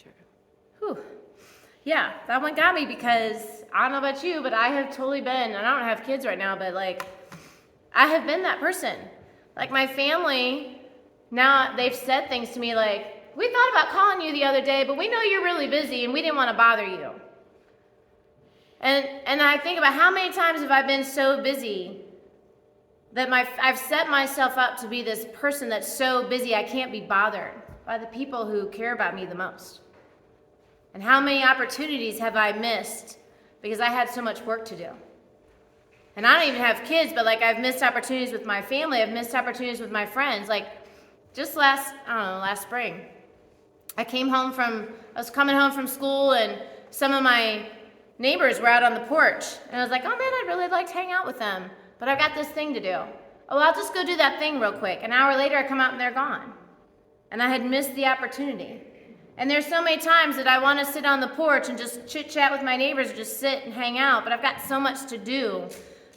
Sure. Whew. Yeah, that one got me because I don't know about you, but I have totally been, and I don't have kids right now, but like, I have been that person. Like my family, now they've said things to me like, we thought about calling you the other day, but we know you're really busy and we didn't want to bother you. And I think about how many times have I been so busy that I've set myself up to be this person that's so busy I can't be bothered by the people who care about me the most. And how many opportunities have I missed because I had so much work to do? And I don't even have kids, but like I've missed opportunities with my family. I've missed opportunities with my friends. Like just last spring, I was coming home from school and some of my neighbors were out on the porch. And I was like, oh man, I'd really like to hang out with them, but I've got this thing to do. Oh, I'll just go do that thing real quick. An hour later, I come out and they're gone. And I had missed the opportunity. And there's so many times that I want to sit on the porch and just chit chat with my neighbors, or just sit and hang out, but I've got so much to do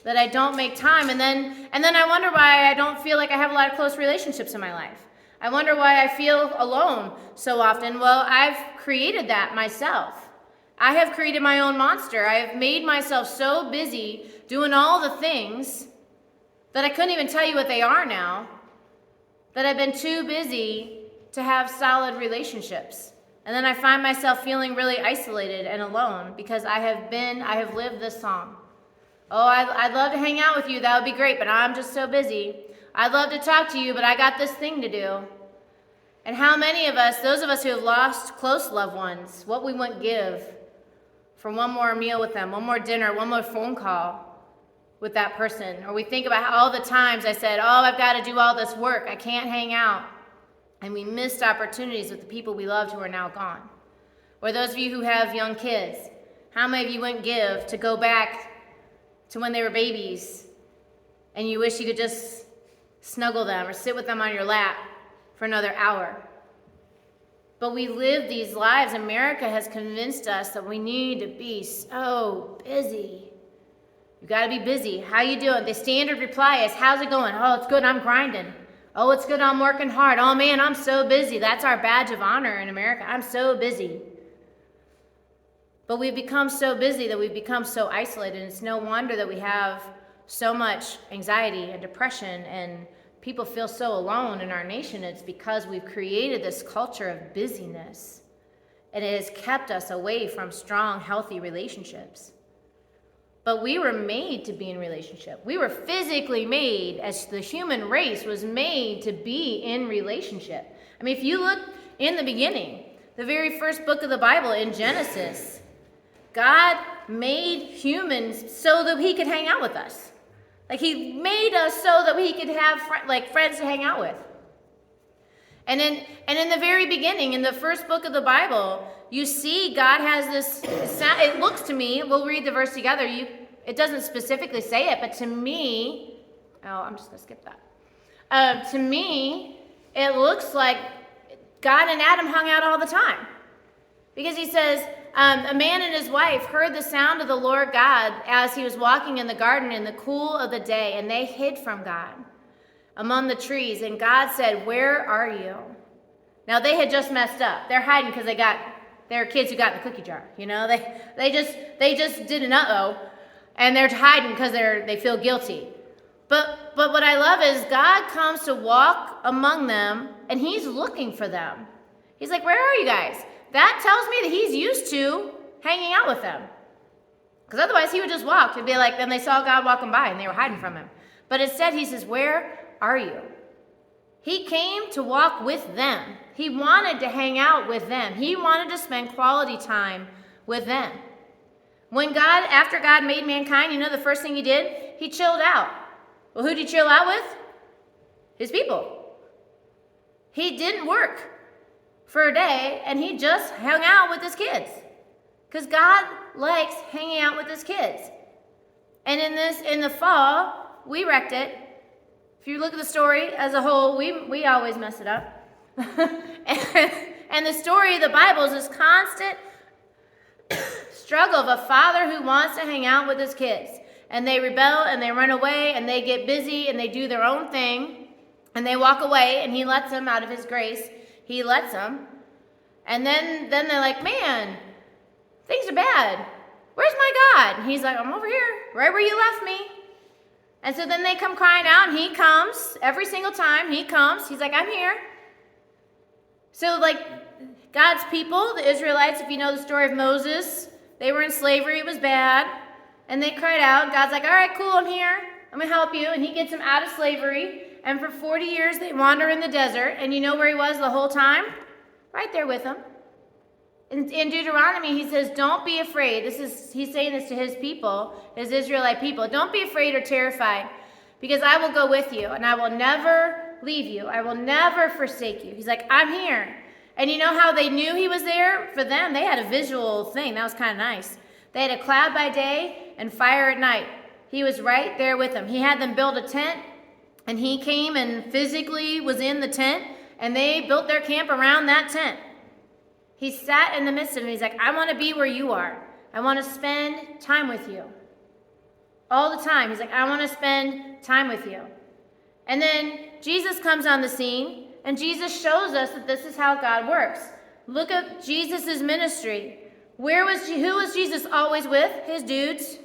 that I don't make time. And then I wonder why I don't feel like I have a lot of close relationships in my life. I wonder why I feel alone so often. Well, I've created that myself. I have created my own monster. I have made myself so busy doing all the things that I couldn't even tell you what they are now, that I've been too busy to have solid relationships. And then I find myself feeling really isolated and alone because I have lived this song. Oh, I'd love to hang out with you. That would be great, but I'm just so busy. I'd love to talk to you, but I got this thing to do. And how many of us, those of us who have lost close loved ones, what we wouldn't give for one more meal with them, one more dinner, one more phone call with that person. Or we think about all the times I said, oh, I've got to do all this work. I can't hang out. And we missed opportunities with the people we loved who are now gone. Or those of you who have young kids, how many of you wouldn't give to go back to when they were babies and you wish you could just snuggle them or sit with them on your lap for another hour? But we live these lives. America has convinced us that we need to be so busy. You got to be busy. How you doing? The standard reply is, how's it going? Oh, it's good. I'm grinding. Oh, it's good. I'm working hard. Oh, man, I'm so busy. That's our badge of honor in America. I'm so busy. But we've become so busy that we've become so isolated. And it's no wonder that we have so much anxiety and depression and people feel so alone in our nation. It's because we've created this culture of busyness. And it has kept us away from strong, healthy relationships. But we were made to be in relationship. We were physically made, as the human race was made to be in relationship. I mean, if you look in the beginning, the very first book of the Bible in Genesis, God made humans so that he could hang out with us. Like he made us so that he could have friends to hang out with. And in the very beginning, in the first book of the Bible, you see God has this, it looks to me, we'll read the verse together, it doesn't specifically say it, but to me, I'm just going to skip that. To me, it looks like God and Adam hung out all the time. Because he says, a man and his wife heard the sound of the Lord God as he was walking in the garden in the cool of the day, and they hid from God among the trees. And God said, where are you? Now, they had just messed up. They're hiding because they're kids who got in the cookie jar. You know, they just did an uh-oh, and they're hiding because they feel guilty. But what I love is God comes to walk among them, and he's looking for them. He's like, where are you guys? That tells me that he's used to hanging out with them. Because otherwise he would just walk and be like, then they saw God walking by and they were hiding from him. But instead he says, where are you? He came to walk with them. He wanted to hang out with them. He wanted to spend quality time with them. After God made mankind, you know the first thing he did? He chilled out. Well, who did he chill out with? His people. He didn't work for a day, and he just hung out with his kids. Because God likes hanging out with his kids. And in the fall, we wrecked it. If you look at the story as a whole, we always mess it up. and the story of the Bible is this constant struggle of a father who wants to hang out with his kids. And they rebel, and they run away, and they get busy, and they do their own thing, and they walk away, and he lets them out of his grace. He lets them. And then they're like, man, things are bad. Where's my God? And he's like, I'm over here, right where you left me. And so then they come crying out, and he comes every single time. He comes. He's like, I'm here. So like God's people, the Israelites, if you know the story of Moses, they were in slavery. It was bad. And they cried out. And God's like, all right, cool, I'm here. I'm going to help you. And he gets them out of slavery. And for 40 years, they wander in the desert. And you know where he was the whole time? Right there with them. In Deuteronomy, he says, don't be afraid. He's saying this to his people, his Israelite people. Don't be afraid or terrified, because I will go with you, and I will never leave you. I will never forsake you. He's like, I'm here. And you know how they knew he was there? For them, they had a visual thing. That was kind of nice. They had a cloud by day and fire at night. He was right there with them. He had them build a tent, and he came and physically was in the tent, and they built their camp around that tent. He sat in the midst of them. He's like, I want to be where you are. I want to spend time with you. All the time. He's like, I want to spend time with you. And then Jesus comes on the scene, and Jesus shows us that this is how God works. Look at Jesus' ministry. Who was Jesus always with? His dudes.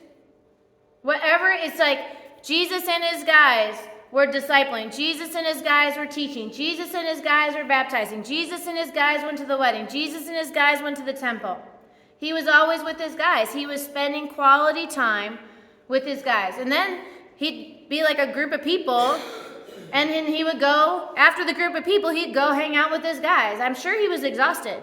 Whatever, it's like Jesus and his guys were discipling. Jesus and his guys were teaching. Jesus and his guys were baptizing. Jesus and his guys went to the wedding. Jesus and his guys went to the temple. He was always with his guys. He was spending quality time with his guys. And then he'd be like a group of people, and then he would go, after the group of people, he'd go hang out with his guys. I'm sure he was exhausted.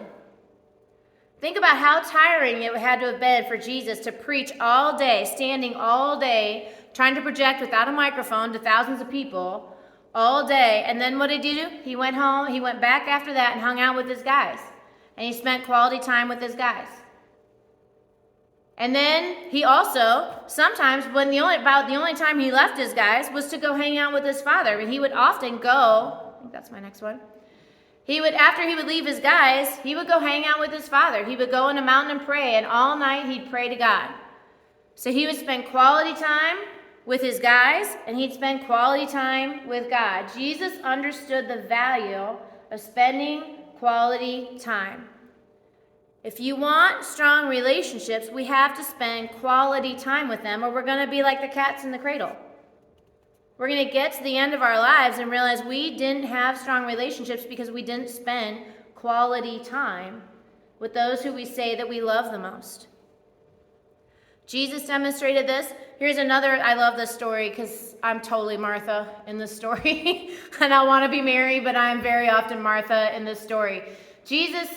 Think about how tiring it had to have been for Jesus to preach all day, standing all day, trying to project without a microphone to thousands of people all day. And then what did he do? He went home. He went back after that and hung out with his guys. And he spent quality time with his guys. And then he also, sometimes, the only time he left his guys was to go hang out with his Father. And he would often go, I think that's my next one. After he would leave his guys, he would go hang out with his Father. He would go on a mountain and pray, and all night he'd pray to God. So he would spend quality time with his guys, and he'd spend quality time with God. Jesus understood the value of spending quality time. If you want strong relationships, we have to spend quality time with them, or we're going to be like the cats in the cradle. We're going to get to the end of our lives and realize we didn't have strong relationships because we didn't spend quality time with those who we say that we love the most. Jesus demonstrated this. Here's another, I love this story because I'm totally Martha in this story. And I want to be Mary, but I'm very often Martha in this story. Jesus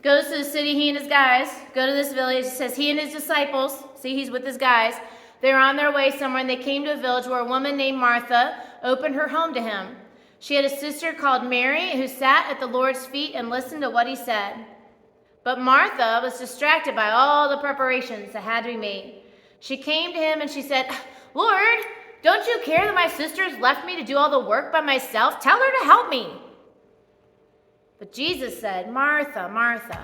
goes to the city, he and his guys go to this village. It says he and his disciples, see, he's with his guys. They're on their way somewhere, and they came to a village where a woman named Martha opened her home to him. She had a sister called Mary who sat at the Lord's feet and listened to what he said. But Martha was distracted by all the preparations that had to be made. She came to him and she said, Lord, don't you care that my sister's left me to do all the work by myself? Tell her to help me. But Jesus said, Martha, Martha,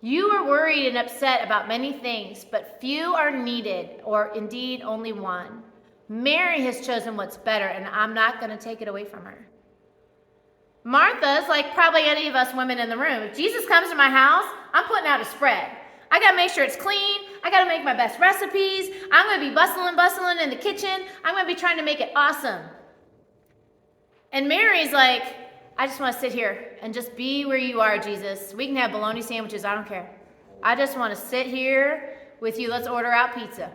you are worried and upset about many things, but few are needed, or indeed only one. Mary has chosen what's better, and I'm not going to take it away from her. Martha's like probably any of us women in the room. If Jesus comes to my house, I'm putting out a spread. I got to make sure it's clean. I got to make my best recipes. I'm going to be bustling in the kitchen. I'm going to be trying to make it awesome. And Mary's like, I just want to sit here and just be where you are, Jesus. We can have bologna sandwiches. I don't care. I just want to sit here with you. Let's order out pizza.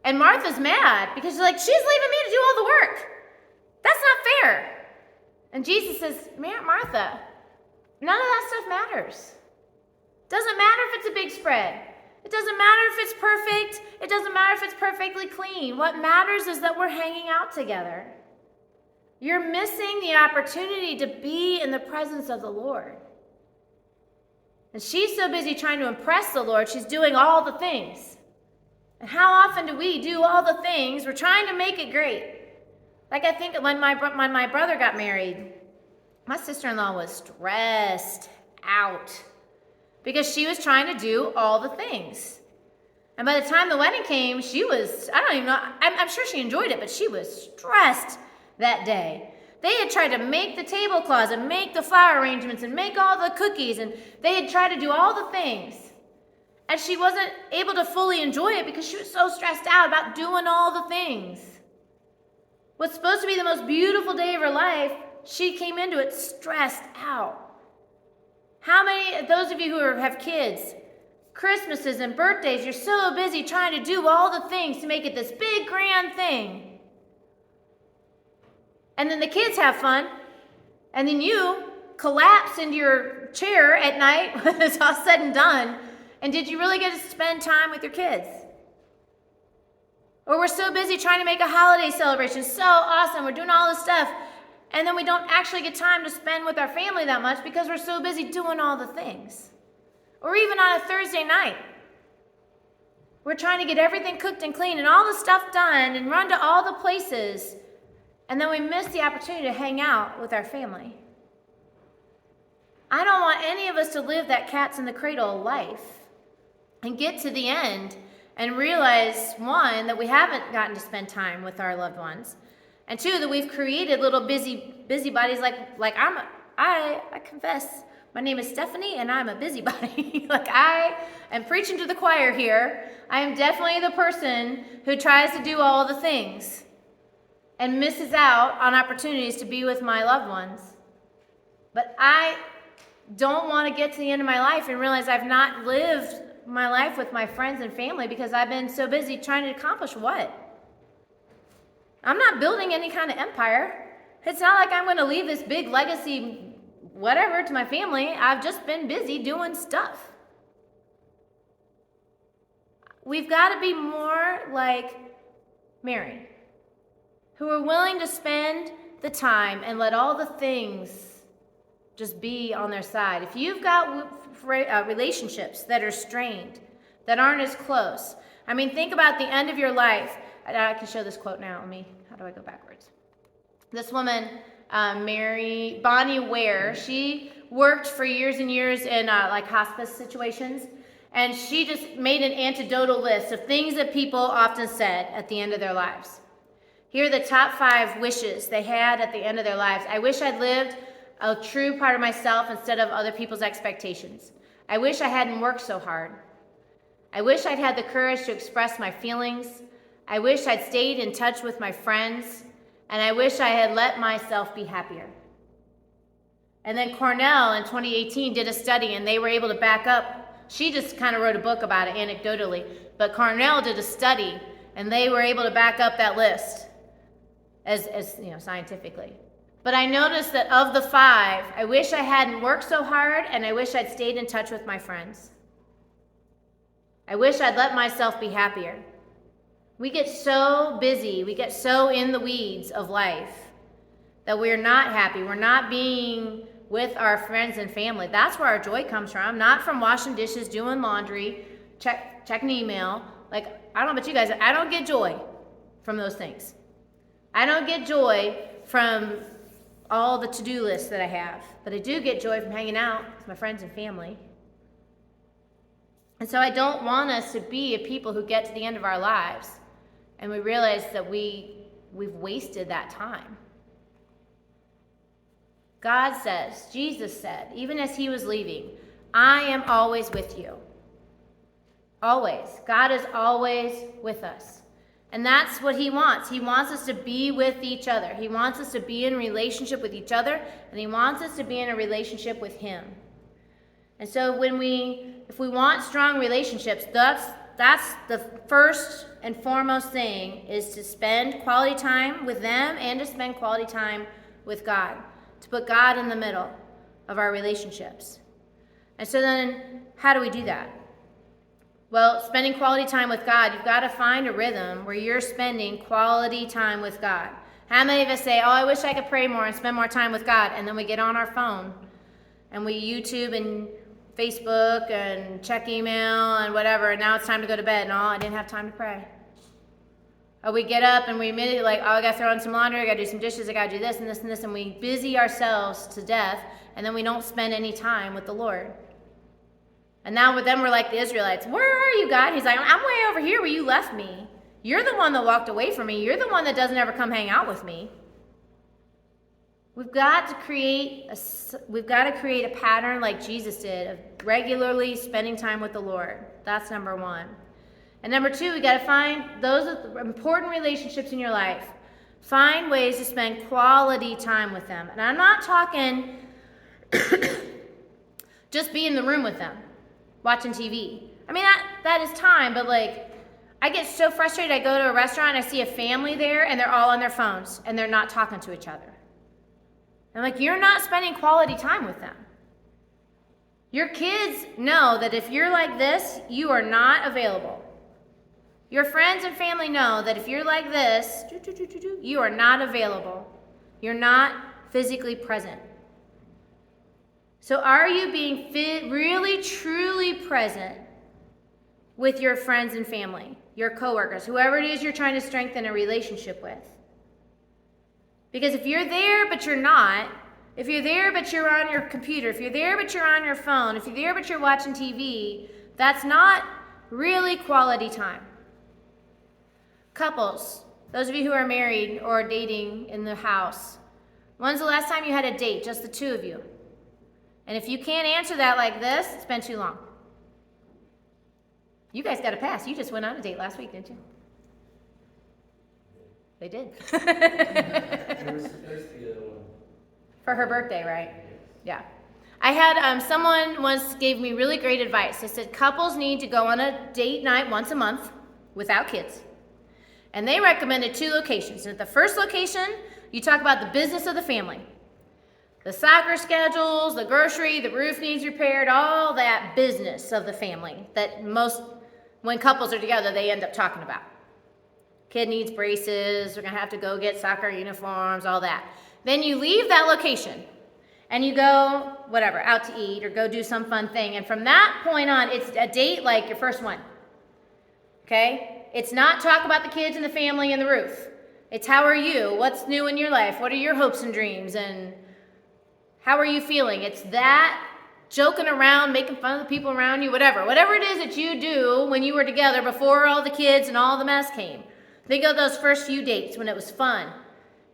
And Martha's mad because she's like, she's leaving me to do all the work. That's not fair. And Jesus says, Martha, none of that stuff matters. Doesn't matter if it's a big spread. It doesn't matter if it's perfect. It doesn't matter if it's perfectly clean. What matters is that we're hanging out together. You're missing the opportunity to be in the presence of the Lord. And she's so busy trying to impress the Lord, she's doing all the things. And how often do we do all the things? We're trying to make it great. Like I think when my brother got married, my sister-in-law was stressed out because she was trying to do all the things. And by the time the wedding came, she was, I don't even know, I'm sure she enjoyed it, but she was stressed that day. They had tried to make the tablecloths and make the flower arrangements and make all the cookies, and they had tried to do all the things. And she wasn't able to fully enjoy it because she was so stressed out about doing all the things. What's supposed to be the most beautiful day of her life, she came into it stressed out. How many, those of you who have kids, Christmases and birthdays, you're so busy trying to do all the things to make it this big, grand thing. And then the kids have fun, and then you collapse into your chair at night when it's all said and done. And did you really get to spend time with your kids? Or we're so busy trying to make a holiday celebration so awesome, we're doing all this stuff, and then we don't actually get time to spend with our family that much because we're so busy doing all the things. Or even on a Thursday night, we're trying to get everything cooked and clean and all the stuff done and run to all the places, and then we miss the opportunity to hang out with our family. I don't want any of us to live that cats in the cradle life and get to the end and realize, one, that we haven't gotten to spend time with our loved ones, and two, that we've created little busybodies like I confess, my name is Stephanie and I'm a busybody. Like I am preaching to the choir here. I am definitely the person who tries to do all the things and misses out on opportunities to be with my loved ones. But I don't want to get to the end of my life and realize I've not lived my life with my friends and family because I've been so busy trying to accomplish what? I'm not building any kind of empire. It's not like I'm going to leave this big legacy whatever to my family. I've just been busy doing stuff. We've got to be more like Mary, who are willing to spend the time and let all the things just be on their side. If you've got relationships that are strained, that aren't as close, I mean, think about the end of your life. I can show this quote now. How do I go backwards? This woman, Bonnie Ware, she worked for years and years in like hospice situations, and she just made an anecdotal list of things that people often said at the end of their lives. Here are the top 5 wishes they had at the end of their lives. I wish I'd lived a true part of myself instead of other people's expectations. I wish I hadn't worked so hard. I wish I'd had the courage to express my feelings. I wish I'd stayed in touch with my friends. And I wish I had let myself be happier. And then Cornell in 2018 did a study, and they were able to back up. She just kind of wrote a book about it anecdotally, but Cornell did a study, and they were able to back up that list as you know, scientifically. But I noticed that of the 5, I wish I hadn't worked so hard, and I wish I'd stayed in touch with my friends. I wish I'd let myself be happier. We get so busy, we get so in the weeds of life that we're not happy. We're not being with our friends and family. That's where our joy comes from, not from washing dishes, doing laundry, checking email. Like, I don't know about you guys, I don't get joy from those things. I don't get joy from all the to-do lists that I have, but I do get joy from hanging out with my friends and family. And so I don't want us to be a people who get to the end of our lives and we realize that we've wasted that time. God says, Jesus said, even as he was leaving, I am always with you. Always. God is always with us. And that's what he wants. He wants us to be with each other. He wants us to be in relationship with each other, and he wants us to be in a relationship with him. And so if we want strong relationships, that's the first and foremost thing, is to spend quality time with them and to spend quality time with God, to put God in the middle of our relationships. And so then, how do we do that? Well, spending quality time with God, you've got to find a rhythm where you're spending quality time with God. How many of us say, oh, I wish I could pray more and spend more time with God, and then we get on our phone and we YouTube and Facebook and check email and whatever, and now it's time to go to bed, and oh, I didn't have time to pray. Or we get up and we immediately like, oh, I got to throw in some laundry, I got to do some dishes, I got to do this and this and this, and we busy ourselves to death, and then we don't spend any time with the Lord. And now with them, we're like the Israelites. Where are you, God? He's like, I'm way over here where you left me. You're the one that walked away from me. You're the one that doesn't ever come hang out with me. We've got to create a pattern like Jesus did of regularly spending time with the Lord. That's number one. And number two, we got to find those important relationships in your life. Find ways to spend quality time with them. And I'm not talking just be in the room with them, watching TV. I mean, that is time, but like, I get so frustrated. I go to a restaurant, I see a family there, and they're all on their phones, and they're not talking to each other. I'm like, you're not spending quality time with them. Your kids know that if you're like this, you are not available. Your friends and family know that if you're like this, you are not available. You're not physically present. So are you being really, truly present with your friends and family, your coworkers, whoever it is you're trying to strengthen a relationship with? Because if you're there but you're not, if you're there but you're on your computer, if you're there but you're on your phone, if you're there but you're watching TV, that's not really quality time. Couples, those of you who are married or dating in the house, when's the last time you had a date, just the two of you? And if you can't answer that like this, it's been too long. You guys got a pass. You just went on a date last week, didn't you? They did. For her birthday, right? Yeah. I had someone once gave me really great advice. They said couples need to go on a date night once a month without kids. And they recommended 2 locations. And at the first location, you talk about the business of the family. The soccer schedules, the grocery, the roof needs repaired, all that business of the family that when couples are together, they end up talking about. Kid needs braces, we're gonna have to go get soccer uniforms, all that. Then you leave that location and you go, whatever, out to eat or go do some fun thing. And from that point on, it's a date like your first one, okay? It's not talk about the kids and the family and the roof. It's how are you? What's new in your life? What are your hopes and dreams? And how are you feeling? It's that joking around, making fun of the people around you, whatever it is that you do when you were together before all the kids and all the mess came. Think of those first few dates when it was fun,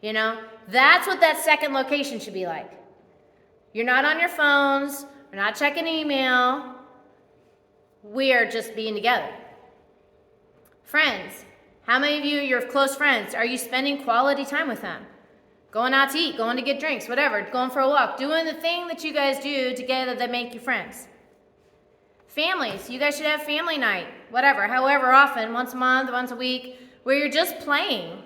you know? That's what that second location should be like. You're not on your phones, we're not checking email, we are just being together. Friends, how many of you, your close friends, are you spending quality time with them? Going out to eat, going to get drinks, whatever, going for a walk, doing the thing that you guys do together that make you friends. Families, you guys should have family night, whatever, however often, once a month, once a week, where you're just playing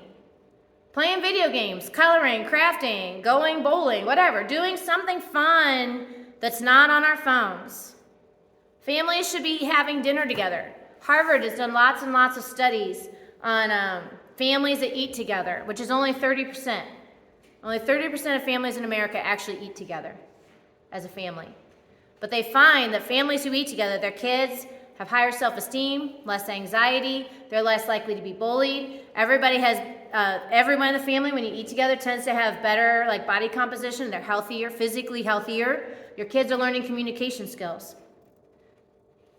video games, coloring, crafting, going bowling, whatever, doing something fun that's not on our phones. Families should be having dinner together. Harvard has done lots and lots of studies on families that eat together, which is only 30%. Only 30% of families in America actually eat together as a family. But they find that families who eat together, their kids have higher self-esteem, less anxiety, they're less likely to be bullied. Everyone in the family, when you eat together, tends to have better body composition. They're healthier, physically healthier. Your kids are learning communication skills.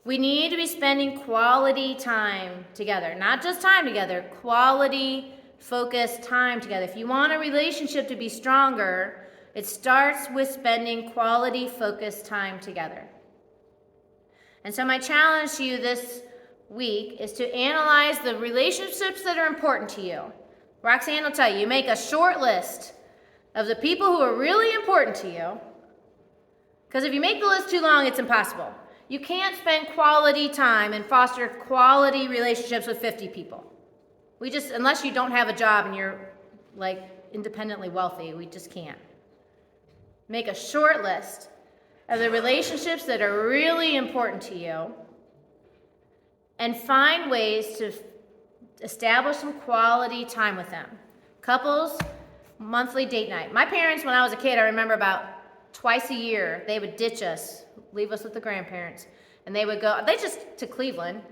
We need to be spending quality time together, not just time together, quality focused time together. If you want a relationship to be stronger, it starts with spending quality focused time together. And so my challenge to you this week is to analyze the relationships that are important to you. Roxanne will tell you, you make a short list of the people who are really important to you, because if you make the list too long, it's impossible. You can't spend quality time and foster quality relationships with 50 people. Unless you don't have a job and you're independently wealthy, we just can't. Make a short list of the relationships that are really important to you and find ways to establish some quality time with them. Couples, monthly date night. My parents, when I was a kid, I remember about twice a year, they would ditch us, leave us with the grandparents, and they just to Cleveland.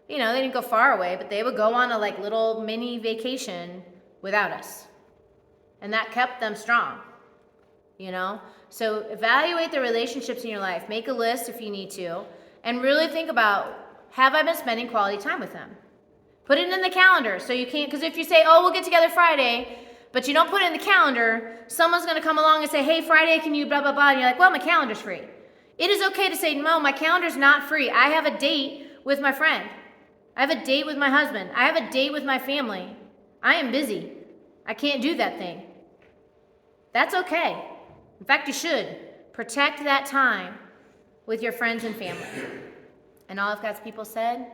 You know, they didn't go far away, but they would go on a little mini vacation without us. And that kept them strong, you know? So evaluate the relationships in your life. Make a list if you need to. And really think about, have I been spending quality time with them? Put it in the calendar so you can't, because if you say, oh, we'll get together Friday, but you don't put it in the calendar, someone's going to come along and say, hey, Friday, can you blah, blah, blah? And you're like, well, my calendar's free. It is okay to say, no, my calendar's not free. I have a date with my friend. I have a date with my husband. I have a date with my family. I am busy. I can't do that thing. That's okay. In fact, you should. Protect that time with your friends and family. And all of God's people said,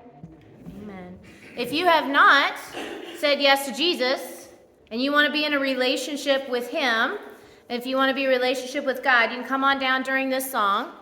amen. If you have not said yes to Jesus, and you want to be in a relationship with him, if you want to be in a relationship with God, you can come on down during this song.